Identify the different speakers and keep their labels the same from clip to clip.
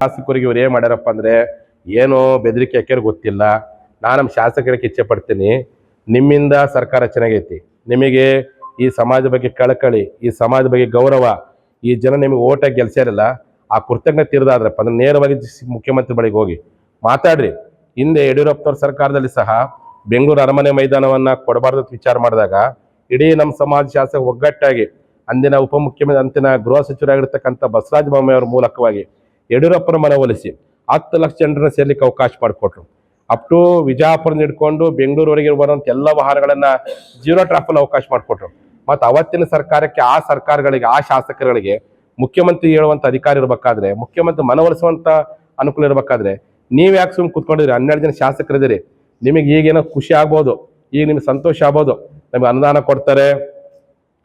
Speaker 1: ಶಾಸಕರಿಗೆ ಇವ್ರು ಏನ್ ಮಾಡ್ಯಾರಪ್ಪ ಅಂದ್ರೆ ಏನೋ ಬೆದರಿಕೆ ಹಾಕ್ಯಾರ ಗೊತ್ತಿಲ್ಲ. ನಾನು ನಮ್ಮ ಶಾಸಕರಿಗೆ ಇಚ್ಛೆ ಪಡ್ತೀನಿ, ನಿಮ್ಮಿಂದ ಸರ್ಕಾರ ಚೆನ್ನಾಗೈತಿ, ನಿಮಗೆ ಈ ಸಮಾಜ ಬಗ್ಗೆ ಕಳಕಳಿ, ಈ ಸಮಾಜ ಬಗ್ಗೆ ಗೌರವ, ಈ ಜನ ನಿಮಗೆ ಓಟಾಗಿ ಗೆಲ್ಸ್ಯಾರಲ್ಲ, ಆ ಕೃತಜ್ಞತೆ ಇರೋದಾದ್ರಪ್ಪ ಅಂದ್ರೆ ನೇರವಾಗಿ ಮುಖ್ಯಮಂತ್ರಿ ಬಳಿಗೆ ಹೋಗಿ ಮಾತಾಡ್ರಿ. ಹಿಂದೆ ಯಡಿಯೂರಪ್ಪನವ್ರ ಸರ್ಕಾರದಲ್ಲಿ ಸಹ ಬೆಂಗಳೂರು ಅರಮನೆ ಮೈದಾನವನ್ನ ಕೊಡಬಾರ್ದು ವಿಚಾರ ಮಾಡಿದಾಗ ಇಡೀ ನಮ್ಮ ಸಮಾಜ ಶಾಸಕ ಒಗ್ಗಟ್ಟಾಗಿ ಅಂದಿನ ಉಪಮುಖ್ಯಮಂತ್ರಿ ಅಂತಿನ ಗೃಹ ಸಚಿವರಾಗಿರ್ತಕ್ಕಂಥ ಬಸವರಾಜ ಬೊಮ್ಮಾಯಿ ಅವರ ಮೂಲಕವಾಗಿ ಯಡಿಯೂರಪ್ಪನ ಮನವೊಲಿಸಿ 10 ಲಕ್ಷ ಜನರನ್ನ ಸೇರ್ಲಿಕ್ಕೆ ಅವಕಾಶ ಮಾಡಿಕೊಟ್ರು. ಅಪ್ ಟು ವಿಜಯಪುರದಿಂದ ಹಿಡ್ಕೊಂಡು ಬೆಂಗಳೂರುವರೆಗೆ ಬರುವಂತ ಎಲ್ಲ ವಾಹನಗಳನ್ನ ಜೀರೋ ಟ್ರಾಫಿಕ್ ಅವಕಾಶ ಮಾಡಿಕೊಟ್ರು. ಮತ್ತು ಅವತ್ತಿನ ಸರ್ಕಾರಕ್ಕೆ, ಆ ಸರ್ಕಾರಗಳಿಗೆ, ಆ ಶಾಸಕರುಗಳಿಗೆ ಮುಖ್ಯಮಂತ್ರಿ ಹೇಳುವಂತ ಅಧಿಕಾರ ಇರಬೇಕಾದ್ರೆ, ಮುಖ್ಯಮಂತ್ರಿ ಮನವೊಲಿಸುವಂತ ಅನುಕೂಲ ಇರಬೇಕಾದ್ರೆ ನೀವ್ ಯಾಕೆ ಸುಮ್ಮನೆ ಕುತ್ಕೊಂಡಿದ್ರಿ? 12 ಜನ ಶಾಸಕರಿದ್ದೀರಿ, ನಿಮಗೆ ಈಗೇನೋ ಖುಷಿ ಆಗ್ಬೋದು, ಈಗ ನಿಮ್ಗೆ ಸಂತೋಷ ಆಗ್ಬೋದು, ನಮಗೆ ಅನುದಾನ ಕೊಡ್ತಾರೆ,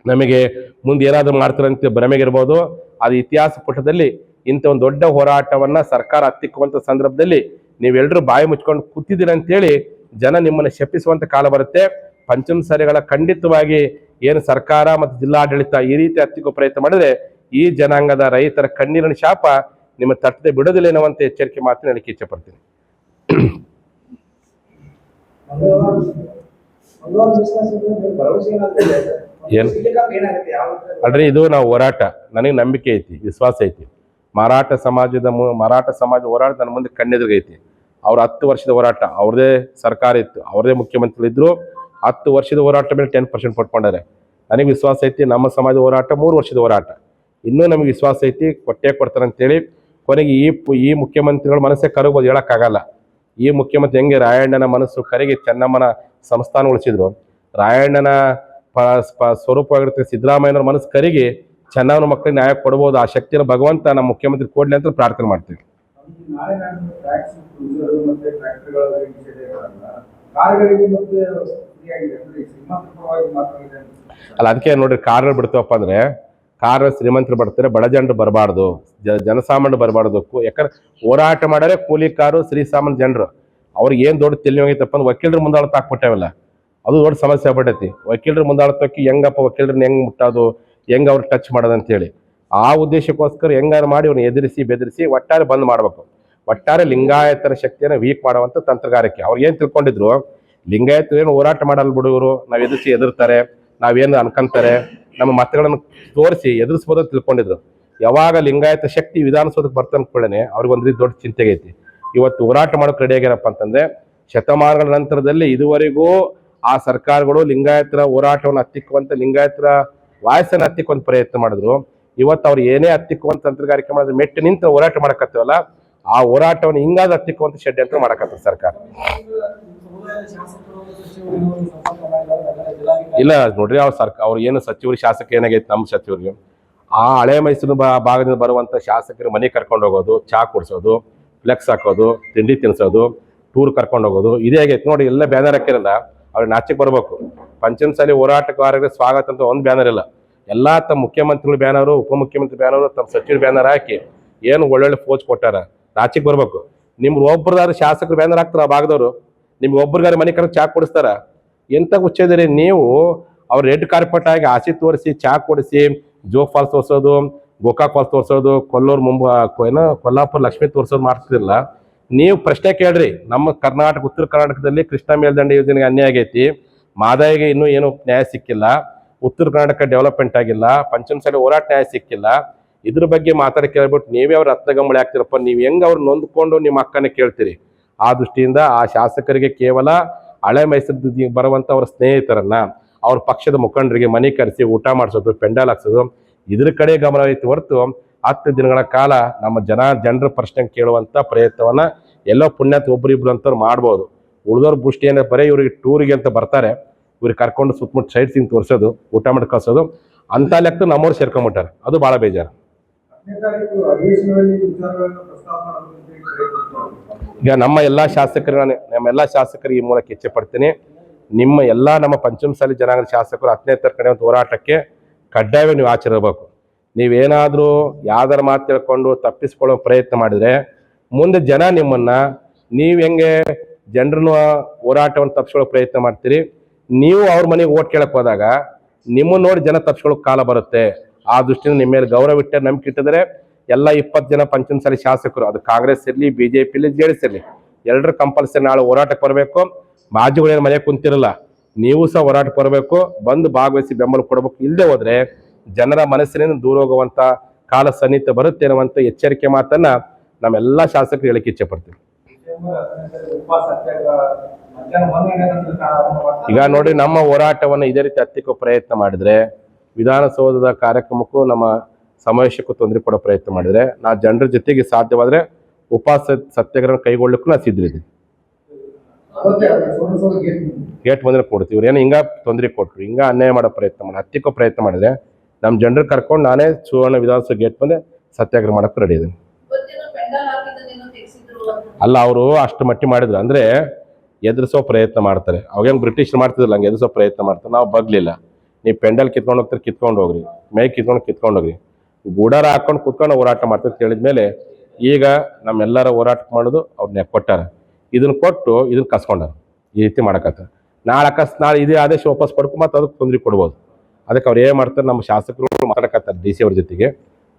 Speaker 1: ನಮಗೆ ಮುಂದೆ ಏನಾದ್ರು ಮಾಡ್ತಾರೆ ಅಂತ ಭ್ರಮೆಗಿರ್ಬೋದು. ಅದು ಇತಿಹಾಸ ಪುಟದಲ್ಲಿ ಇಂಥ ಒಂದು ದೊಡ್ಡ ಹೋರಾಟವನ್ನ ಸರ್ಕಾರ ಹತ್ತಿಕ್ಕುವಂತ ಸಂದರ್ಭದಲ್ಲಿ ನೀವೆಲ್ಲರೂ ಬಾಯಿ ಮುಚ್ಕೊಂಡು ಕೂತಿದ್ದೀರ ಅಂತೇಳಿ ಜನ ನಿಮ್ಮನ್ನ ಶಪಿಸುವಂತ ಕಾಲ ಬರುತ್ತೆ. ಪಂಚಮಸಾಲಿಗಳ ಖಂಡಿತವಾಗಿ ಏನು ಸರ್ಕಾರ ಮತ್ತು ಜಿಲ್ಲಾಡಳಿತ ಈ ರೀತಿ ಹತ್ತಿಕ್ಕೋ ಪ್ರಯತ್ನ ಮಾಡಿದ್ರೆ ಈ ಜನಾಂಗದ ರೈತರ ಕಣ್ಣೀರಿನ ಶಾಪ ನಿಮ್ಮ ತಟ್ಟದೆ ಬಿಡೋದಿಲ್ಲ ಎನ್ನುವಂತ ಎಚ್ಚರಿಕೆ ಮಾತ್ರ ಹೇಳಕ್ಕೆ ಇಚ್ಛೆ ಪಡ್ತೀನಿ. ಏನ್ ಅಲ್ರಿ, ಇದು ನಾವು ಹೋರಾಟ, ನನಗೆ ನಂಬಿಕೆ ಐತಿ, ವಿಶ್ವಾಸ ಐತಿ. ಮರಾಠ ಸಮಾಜ ಹೋರಾಟ ನನ್ನ ಮುಂದೆ ಕಣ್ಣೆದುರುಗೈತಿ. ಅವ್ರ 10 ವರ್ಷದ ಹೋರಾಟ, ಅವ್ರದೇ ಸರ್ಕಾರ ಇತ್ತು, ಅವ್ರದೇ ಮುಖ್ಯಮಂತ್ರಿಗಳಿದ್ರು. 10 ವರ್ಷದ ಹೋರಾಟ ಮೇಲೆ 10% ಪಡ್ಕೊಂಡಾರೆ. ನನಗೆ ವಿಶ್ವಾಸ ಐತಿ ನಮ್ಮ ಸಮಾಜ ಹೋರಾಟ 3 ವರ್ಷದ ಹೋರಾಟ, ಇನ್ನೂ ನಮಗೆ ವಿಶ್ವಾಸ ಐತಿ ಕೊಟ್ಟೆ ಕೊಡ್ತಾರೆ ಅಂತೇಳಿ. ಕೊನೆಗೆ ಈ ಮುಖ್ಯಮಂತ್ರಿಗಳ ಮನಸ್ಸೇ ಕರಗೋದು, ಹೇಳಕ್ಕಾಗಲ್ಲ. ಈ ಮುಖ್ಯಮಂತ್ರಿ ಹೆಂಗೆ ರಾಯಣ್ಣನ ಮನಸ್ಸು ಕರೆಗೆ ಚೆನ್ನಮ್ಮನ ಸಂಸ್ಥಾನ ಉಳಿಸಿದ್ರು, ರಾಯಣ್ಣನ ಸ್ವರೂಪವಾಗಿರುತ್ತೆ ಸಿದ್ದರಾಮಯ್ಯನವ್ರ ಮನಸ್ಸು ಕರಿಗೆ ಚೆನ್ನಮ್ಮನ ಮಕ್ಕಳಿಗೆ ನ್ಯಾಯ ಕೊಡ್ಬೋದು. ಆ ಶಕ್ತಿಯನ್ನು ಭಗವಂತ ನಮ್ಮ ಮುಖ್ಯಮಂತ್ರಿ ಕೊಡ್ಲಿ ಅಂತ ಪ್ರಾರ್ಥನೆ ಮಾಡ್ತೀವಿ. ಅಲ್ಲ, ಅದಕ್ಕೆ ನೋಡ್ರಿ, ಕಾರ್ಗಳು ಬಿಡ್ತವಪ್ಪ ಅಂದ್ರೆ ಕಾರ್ ಶ್ರೀಮಂತರು ಬರ್ತಾರೆ, ಬಡ ಜನರು ಬರಬಾರ್ದು, ಜನಸಾಮಾನ್ಯರು ಬರಬಾರ್ದು. ಯಾಕಂದ್ರೆ ಹೋರಾಟ ಮಾಡಾರೆ ಕೂಲಿ ಕಾರು ಶ್ರೀಸಾಮಾನ್ಯ ಜನರು. ಅವ್ರಿಗೆ ಏನ್ ದೊಡ್ಡ ತೆಲಿ ಹೋಗಿತ್ತಪ್ಪ ಅಂದ್ರೆ ವಕೀಲರ ಮುಂದಾಳತ ಹಾಕ್ಬಿಟ್ಟವಲ್ಲ, ಅದು ದೊಡ್ಡ ಸಮಸ್ಯೆ ಆಗ್ಬಿಟ್ಟೈತಿ. ವಕೀಲರ ಮುಂದಾಳತಕ್ಕೆ ಹೆಂಗಪ್ಪ ವಕೀಲರನ್ನ ಹೆಂಗ್ ಮುಟ್ಟೋದು, ಹೆಂಗ್ ಅವ್ರು ಟಚ್ ಮಾಡೋದು ಅಂತೇಳಿ ಆ ಉದ್ದೇಶಕ್ಕೋಸ್ಕರ ಹೆಂಗಾರು ಮಾಡಿ ಅವ್ರನ್ನ ಎದುರಿಸಿ ಬೆದರಿಸಿ ಒಟ್ಟಾರೆ ಬಂದ್ ಮಾಡ್ಬೇಕು. ಒಟ್ಟಾರೆ ಲಿಂಗಾಯತರ ಶಕ್ತಿಯನ್ನು ವೀಕ್ ಮಾಡುವಂತ ತಂತ್ರಗಾರಿಕೆ. ಅವ್ರು ಏನ್ ತಿಳ್ಕೊಂಡಿದ್ರು, ಲಿಂಗಾಯತರು ಏನು ಹೋರಾಟ ಮಾಡಲ್ ಬಿಡುವರು, ನಾವ್ ಎದುರ್ತಾರೆ, ನಾವೇನು ಅನ್ಕಂತಾರೆ, ನಮ್ಮ ಮತಗಳನ್ನು ತೋರಿಸಿ ಎದುರಿಸ್ಬೋದು ಅಂತ ತಿಳ್ಕೊಂಡಿದ್ರು. ಯಾವಾಗ ಲಿಂಗಾಯತ ಶಕ್ತಿ ವಿಧಾನಸೌಧಕ್ಕೆ ಬರ್ತ ಅನ್ಕೊಳ್ಳೇನೆ ಅವ್ರಿಗೊಂದು ದೊಡ್ಡ ಚಿಂತೆಗೈತಿ. ಇವತ್ತು ಹೋರಾಟ ಮಾಡೋಕೆ ರೆಡಿ ಆಗ್ಯಾರಪ್ಪ ಅಂತಂದ್ರೆ ಶತಮಾನಗಳ ನಂತರದಲ್ಲಿ ಇದುವರೆಗೂ ಆ ಸರ್ಕಾರಗಳು ಲಿಂಗಾಯತರ ಹೋರಾಟವನ್ನು ಹತ್ತಿಕ್ಕುವಂತ, ಲಿಂಗಾಯತರ ವಾಯಸ್ಸನ್ನು ಹತ್ತಿಕ್ಕುವಂತ ಪ್ರಯತ್ನ ಮಾಡಿದ್ರು. ಇವತ್ತು ಅವ್ರು ಏನೇ ಹತ್ತಿಕ್ಕುವಂತ ತಂತ್ರಗಾರಿಕೆ ಮಾಡಿದ್ರೆ ಮೆಟ್ಟಿ ನಿಂತ ಹೋರಾಟ ಮಾಡಕತ್ತವಲ್ಲ, ಆ ಹೋರಾಟವನ್ನು ಹಿಂಗಾದ ಹತ್ತಿಕ್ಕುವಂತ ಷಡ್ಯಂತ್ರ ಮಾಡಕತ್ತ ಸರ್ಕಾರ. ಇಲ್ಲ ನೋಡ್ರಿ, ಅವ್ರು ಏನು ಸಚಿವರು ಶಾಸಕ ಏನಾಗೈತೆ, ನಮ್ಮ ಸಚಿವರಿಗೆ ಆ ಹಳೆ ಮೈಸೂರು ಭಾಗದಿಂದ ಬರುವಂತ ಶಾಸಕರು ಮನೆ ಕರ್ಕೊಂಡು ಹೋಗೋದು, ಚಾ ಕೊಡ್ಸೋದು, ಫ್ಲೆಕ್ಸ್ ಹಾಕೋದು, ತಿಂಡಿ ತಿನ್ಸೋದು, ಟೂರ್ ಕರ್ಕೊಂಡು ಹೋಗೋದು, ಇದೇ ಆಗೈತೆ ನೋಡಿ. ಎಲ್ಲ ಬ್ಯಾನರ್ ಹಾಕಿರಲ್ಲ, ಅವ್ರಿಗೆ ನಾಚಿಕ್ ಬರ್ಬೇಕು. ಪಂಚಮಸಾಲಿ ಹೋರಾಟಗಾರರಿಗೆ ಸ್ವಾಗತ ಅಂತ ಒಂದು ಬ್ಯಾನರ್ ಇಲ್ಲ, ಎಲ್ಲಾ ತಮ್ಮ ಮುಖ್ಯಮಂತ್ರಿಗಳು ಬ್ಯಾನರು, ಉಪಮುಖ್ಯಮಂತ್ರಿ ಬ್ಯಾನರು, ತಮ್ಮ ಸಚಿವರು ಬ್ಯಾನರ್ ಹಾಕಿ ಏನು ಒಳ್ಳೊಳ್ಳೆ ಫೋಜ್ ಕೊಟ್ಟಾರ. ನಾಚಿಕ್ ಬರ್ಬೇಕು. ನಿಮ್ಗೆ ಒಬ್ಬರದಾರು ಶಾಸಕರು ಬ್ಯಾನರ್ ಹಾಕ್ತಾರ ಆ ಭಾಗದವರು, ನಿಮ್ಗೆ ಒಬ್ಬರಿಗಾರ ಮನೆ ಕರೆದು ಚಾ ಕೊಡಿಸ್ತಾರ. ಎಂತ ಹುಚ್ಚಿದಿರಿ ನೀವು? ಅವ್ರು ರೆಡ್ ಕಾರ್ಪೆಟ್ ಆಗಿ ಆಸೆ ತೋರಿಸಿ ಚಾ ಕೊಡಿಸಿ ಜೋಗ್ ಫಾಲ್ಸ್ ತೋರಿಸೋದು, ಗೋಕಾಕ್ ಫಾಲ್ಸ್ ತೋರಿಸೋದು, ಕೊಲ್ಲಾಪುರ ಲಕ್ಷ್ಮೀ ತೋರಿಸೋದು ಮಾಡ್ತಿದಿಲ್ಲ. ನೀವು ಪ್ರಶ್ನೆ ಕೇಳ್ರಿ, ನಮ್ಮ ಕರ್ನಾಟಕ, ಉತ್ತರ ಕರ್ನಾಟಕದಲ್ಲಿ ಕೃಷ್ಣ ಮೇಲ್ದಂಡೆ ಯೋಜನೆಗೆ ಅನ್ಯಾಯ ಆಗೈತಿ, ಮಾದಾಯಿಗೆ ಇನ್ನೂ ಏನೂ ನ್ಯಾಯ ಸಿಕ್ಕಿಲ್ಲ, ಉತ್ತರ ಕರ್ನಾಟಕ ಡೆವಲಪ್ಮೆಂಟ್ ಆಗಿಲ್ಲ, ಪಂಚಮಸಾಲಿ ಹೋರಾಟ ನ್ಯಾಯ ಸಿಕ್ಕಿಲ್ಲ. ಇದ್ರ ಬಗ್ಗೆ ಮಾತಾಡಿ ಕೇಳ್ಬಿಟ್ಟು ನೀವೇ ಅವ್ರ ರತ್ನಗಂಬಳಿ ಆಗ್ತಿರಪ್ಪ. ನೀವು ಹೆಂಗ್ ಅವ್ರು ನೊಂದ್ಕೊಂಡು ನಿಮ್ಮ ಅಕ್ಕನೇ ಕೇಳ್ತೀರಿ? ಆ ದೃಷ್ಟಿಯಿಂದ ಆ ಶಾಸಕರಿಗೆ ಕೇವಲ ಹಳೆ ಮೈಸೂರು ಬರುವಂತ ಅವ್ರ ಸ್ನೇಹಿತರನ್ನ, ಅವ್ರ ಪಕ್ಷದ ಮುಖಂಡರಿಗೆ ಮನೆ ಕರೆಸಿ ಊಟ ಮಾಡಿಸೋದು, ಪೆಂಡಾಲ್ ಹಾಕ್ಸೋದು, ಇದ್ರ ಕಡೆ ಗಮನ ಐತಿ ಹೊರತು 10 ದಿನಗಳ ಕಾಲ ನಮ್ಮ ಜನರ ಪ್ರಶ್ನೆ ಕೇಳುವಂತ ಪ್ರಯತ್ನವನ್ನ ಎಲ್ಲೋ ಪುಣ್ಯತ್ ಒಬ್ರಿಬ್ರು ಅಂತವ್ರು ಮಾಡ್ಬೋದು. ಉಳಿದವ್ರ ಬುಷ್ಟಿ ಏನ ಬರೀ ಇವ್ರಿಗೆ ಟೂರಿಗೆ ಅಂತ ಬರ್ತಾರೆ, ಇವ್ರಿಗೆ ಕರ್ಕೊಂಡು ಸುತ್ತಮುತ್ತ ಸೈಡ್ ಸೀನ್ ತೋರಿಸೋದು, ಊಟ ಮಾಡಿ ಕಳ್ಸೋದು, ಅಂತ ಲೆಕ್ಕ ನಮ್ಮವ್ರು ಸೇರ್ಕೊಂಡ್ಬಿಟ್ಟಾರೆ. ಅದು ಬಹಳ ಬೇಜಾರು. ಈಗ ನಮ್ಮ ಎಲ್ಲಾ ಶಾಸಕರಿಗೆ ಈ ಮೂಲಕ ಇಚ್ಛೆ ಪಡ್ತೀನಿ, ನಿಮ್ಮ ಎಲ್ಲಾ ನಮ್ಮ ಪಂಚಮಸಾಲಿ ಜನಾಂಗದ ಶಾಸಕರು 10ನೇ ಕಡೆ ಒಂದು ಹೋರಾಟಕ್ಕೆ ಕಡ್ಡಾಯ ನೀವು ಆಚರಿಸಬೇಕು. ನೀವೇನಾದ್ರೂ ಯಾವ್ದಾರ ಮಾತು ತಿಳ್ಕೊಂಡು ತಪ್ಪಿಸ್ಕೊಳ್ಳೋ ಪ್ರಯತ್ನ ಮಾಡಿದ್ರೆ ಮುಂದೆ ಜನ ನಿಮ್ಮನ್ನ, ನೀವ್ ಹೆಂಗೆ ಜನರನ್ನ ಹೋರಾಟವನ್ನು ತಪ್ಪಿಸ್ಕೊಳ್ಳೋ ಪ್ರಯತ್ನ ಮಾಡ್ತೀರಿ, ನೀವು ಅವ್ರ ಮನೆಗೆ ಓಟ್ ಕೇಳಕ್ ಹೋದಾಗ ನಿಮ್ಮನ್ನ ನೋಡಿ ಜನ ತಪ್ಪಿಸ್ಕೊಳ್ಳೋ ಕಾಲ ಬರುತ್ತೆ. ಆ ದೃಷ್ಟಿಯಿಂದ ನಿಮ್ಮ ಮೇಲೆ ಗೌರವ ಇಟ್ಟ ನಂಬಿಕೆ ಇಟ್ಟಿದ್ರೆ ಎಲ್ಲ 20 ಜನ ಪಂಚಮಸಾಲಿ ಶಾಸಕರು, ಅದು ಕಾಂಗ್ರೆಸ್ ಇರಲಿ, ಬಿಜೆಪಿ ಇರಲಿ, JDS ಇರಲಿ, ಎಲ್ಲರೂ ಕಂಪಲ್ಸರಿ ನಾಳೆ ಹೋರಾಟಕ್ಕೆ ಬರಬೇಕು. ಮಾಜಿಗಳೇನು ಮನೆ ಕುಂತಿರಲ್ಲ, ನೀವು ಸಹ ಹೋರಾಟಕ್ಕೆ ಬರಬೇಕು, ಬಂದು ಭಾಗವಹಿಸಿ ಬೆಂಬಲ ಕೊಡಬೇಕು. ಇಲ್ಲದೆ ಹೋದ್ರೆ ಜನರ ಮನಸ್ಸಿನಿಂದ ದೂರ ಹೋಗುವಂತ ಕಾಲ ಸನ್ನಿಹಿತ ಬರುತ್ತೆ ಅನ್ನುವಂಥ ಎಚ್ಚರಿಕೆ ಮಾತನ್ನ ನಮ್ಮೆಲ್ಲ ಶಾಸಕರು ಹೇಳಕ್ಕೆ ಇಚ್ಛೆ ಪಡ್ತೀವಿ. ಈಗ ನೋಡಿ, ನಮ್ಮ ಹೋರಾಟವನ್ನು ಇದೇ ರೀತಿ ಹತ್ತಿಕ್ಕೋ ಪ್ರಯತ್ನ ಮಾಡಿದ್ರೆ, ವಿಧಾನಸೌಧದ ಕಾರ್ಯಕ್ರಮಕ್ಕೂ ನಮ್ಮ ಸಮಾವೇಶಕ್ಕೂ ತೊಂದರೆ ಕೊಡೋ ಪ್ರಯತ್ನ ಮಾಡಿದ್ರೆ, ನಾ ಜನರ ಜೊತೆಗೆ ಸಾಧ್ಯವಾದ್ರೆ ಉಪವಾಸ ಸತ್ಯಾಗ್ರಹ ಕೈಗೊಳ್ಳಕ್ಕೂ ನಾ ಸಿದ್ಧರಿದ್ದೀನಿ. ಗೇಟ್ ಬಂದ್ರೆ ಕೊಡ್ತೀವಿ. ಇವ್ರು ಏನೋ ಹಿಂಗ ತೊಂದರೆ ಕೊಟ್ರು, ಹಿಂಗ ಅನ್ಯಾಯ ಮಾಡೋ ಪ್ರಯತ್ನ ಮಾಡಿ ಹತ್ತಿಕ್ಕೋ ಪ್ರಯತ್ನ ಮಾಡಿದ್ರೆ ನಮ್ಮ ಜನರು ಕರ್ಕೊಂಡು ನಾನೇ ಸುವರ್ಣ ವಿಧಾನಸೌಧ ಗೇಟ್ ಬಂದೆ ಸತ್ಯಾಗ್ರಹ ಮಾಡಕ್ಕೆ ರೆಡಿ ಇದ್ದೀನಿ. ಅಲ್ಲ, ಅವರು ಅಷ್ಟು ಮಟ್ಟಿ ಮಾಡಿದ್ರು ಅಂದ್ರೆ ಎದುರಿಸೋ ಪ್ರಯತ್ನ ಮಾಡ್ತಾರೆ. ಅವಾಗೇನು ಬ್ರಿಟಿಷ್ ಮಾಡ್ತಿದ್ರಲ್ಲ, ಹಂಗೆ ಎದುರಿಸೋ ಪ್ರಯತ್ನ ಮಾಡ್ತಾರೆ. ನಾವು ಬಗ್ಲಿಲ್ಲ. ನೀವು ಪೆಂಡಲ್ ಕಿತ್ಕೊಂಡು ಹೋಗ್ತಾರೆ, ಕಿತ್ಕೊಂಡು ಹೋಗ್ರಿ, ಮೈ ಕಿತ್ಕೊಂಡು ಹೋಗ್ರಿ, ಗೂಡಾರ ಹಾಕೊಂಡು ಕುತ್ಕೊಂಡು ಹೋರಾಟ ಮಾಡ್ತಾರೆ ಅಂತ ಹೇಳಿದ್ಮೇಲೆ ಈಗ ನಮ್ಮೆಲ್ಲರ ಹೋರಾಟ ಮಾಡೋದು ಅವ್ರನ್ನ ಕೊಟ್ಟಾರ. ಇದನ್ನ ಕೊಟ್ಟು ಇದನ್ನ ಕಸ್ಕೊಂಡಾರ. ಈ ರೀತಿ ಮಾಡಕತ್ತ ನಾಳೆ ಇದೇ ಆದೇಶ ವಾಪಸ್ ಪಡ್ಕೊಂಡು ಮತ್ತೆ ಅದಕ್ಕೆ ತೊಂದರೆ ಕೊಡ್ಬೋದು. ಅದಕ್ಕೆ ಅವ್ರು ಏನು ಮಾಡ್ತಾರೆ, ನಮ್ಮ ಶಾಸಕರು ಮಾತಾಡಕತ್ತಾರೆ DC ಅವ್ರ ಜೊತೆಗೆ.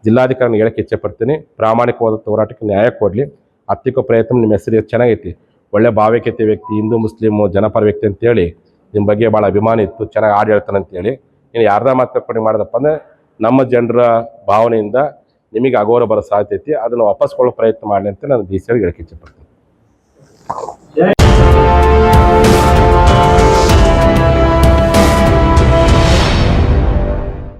Speaker 1: ಜಿಲ್ಲಾಧಿಕಾರಿ ಹೇಳಕ್ಕೆ ಇಚ್ಛೆ ಪಡ್ತೀನಿ, ಪ್ರಾಮಾಣಿಕವಾದ ಹೋರಾಟಕ್ಕೆ ನ್ಯಾಯ ಕೊಡಲಿ. ಹತ್ತಿಕ್ಕೋ ಪ್ರಯತ್ನ ನಿಮ್ಮ ಹೆಸರು ಚೆನ್ನಾಗೈತಿ, ಒಳ್ಳೆ ಭಾವೈಕ್ಯತೆ ವ್ಯಕ್ತಿ, ಹಿಂದೂ ಮುಸ್ಲಿಮ್ ಜನಪರ ವ್ಯಕ್ತಿ ಅಂತೇಳಿ ನಿಮ್ಮ ಬಗ್ಗೆ ಭಾಳ ಅಭಿಮಾನ ಇತ್ತು, ಚೆನ್ನಾಗಿ ಹಾಡು ಹೇಳ್ತಾನೆ ಅಂತೇಳಿ ನೀನು ಯಾರ್ದ ಮಾತು ಮಾಡಿದಪ್ಪ ಅಂದರೆ ನಮ್ಮ ಜನರ ಭಾವನೆಯಿಂದ ನಿಮಗೆ ಅಗೌರವ ಬರೋ ಸಾಧ್ಯತೆ, ಅದನ್ನು ವಾಪಸ್ ಕೊಳ್ಳೋ ಪ್ರಯತ್ನ ಮಾಡಲಿ ಅಂತ ನಾನು DC ಅವ್ರಿಗೆ ಹೇಳಕ್ಕೆ ಇಚ್ಛೆ ಪಡ್ತೀನಿ.